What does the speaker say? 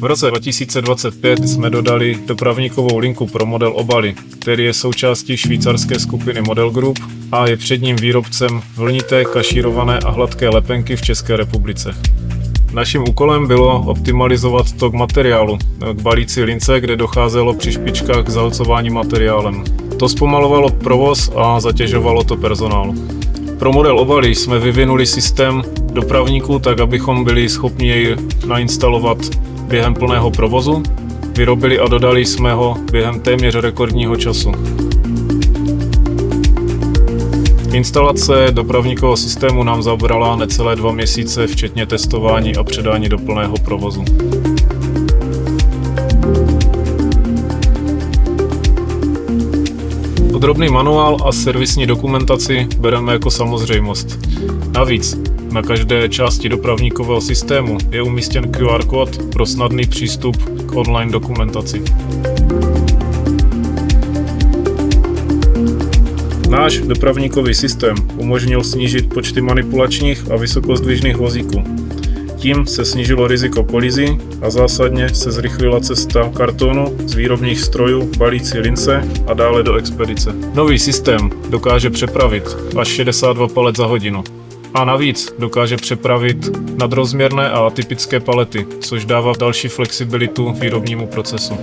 V roce 2025 jsme dodali dopravníkovou linku pro model Obaly, který je součástí švýcarské skupiny Model Group a je předním výrobcem vlnité, kašírované a hladké lepenky v České republice. Naším úkolem bylo optimalizovat tok materiálu k balící lince, kde docházelo při špičkách k zahlcování materiálem. To zpomalovalo provoz a zatěžovalo to personál. Pro model Obaly jsme vyvinuli systém dopravníků tak, abychom byli schopni jej nainstalovat během plného provozu. Vyrobili a dodali jsme ho během téměř rekordního času. Instalace dopravníkového systému nám zabrala necelé 2 měsíce, včetně testování a předání do plného provozu. Podrobný manuál a servisní dokumentaci bereme jako samozřejmost. Navíc na každé části dopravníkového systému je umístěn QR kód pro snadný přístup k online dokumentaci. Náš dopravníkový systém umožnil snížit počty manipulačních a vysokozdvižných vozíků. Tím se snížilo riziko kolizí a zásadně se zrychlila cesta kartonu z výrobních strojů, balící lince a dále do expedice. Nový systém dokáže přepravit až 62 palet za hodinu. A navíc dokáže přepravit nadrozměrné a atypické palety, což dává další flexibilitu výrobnímu procesu.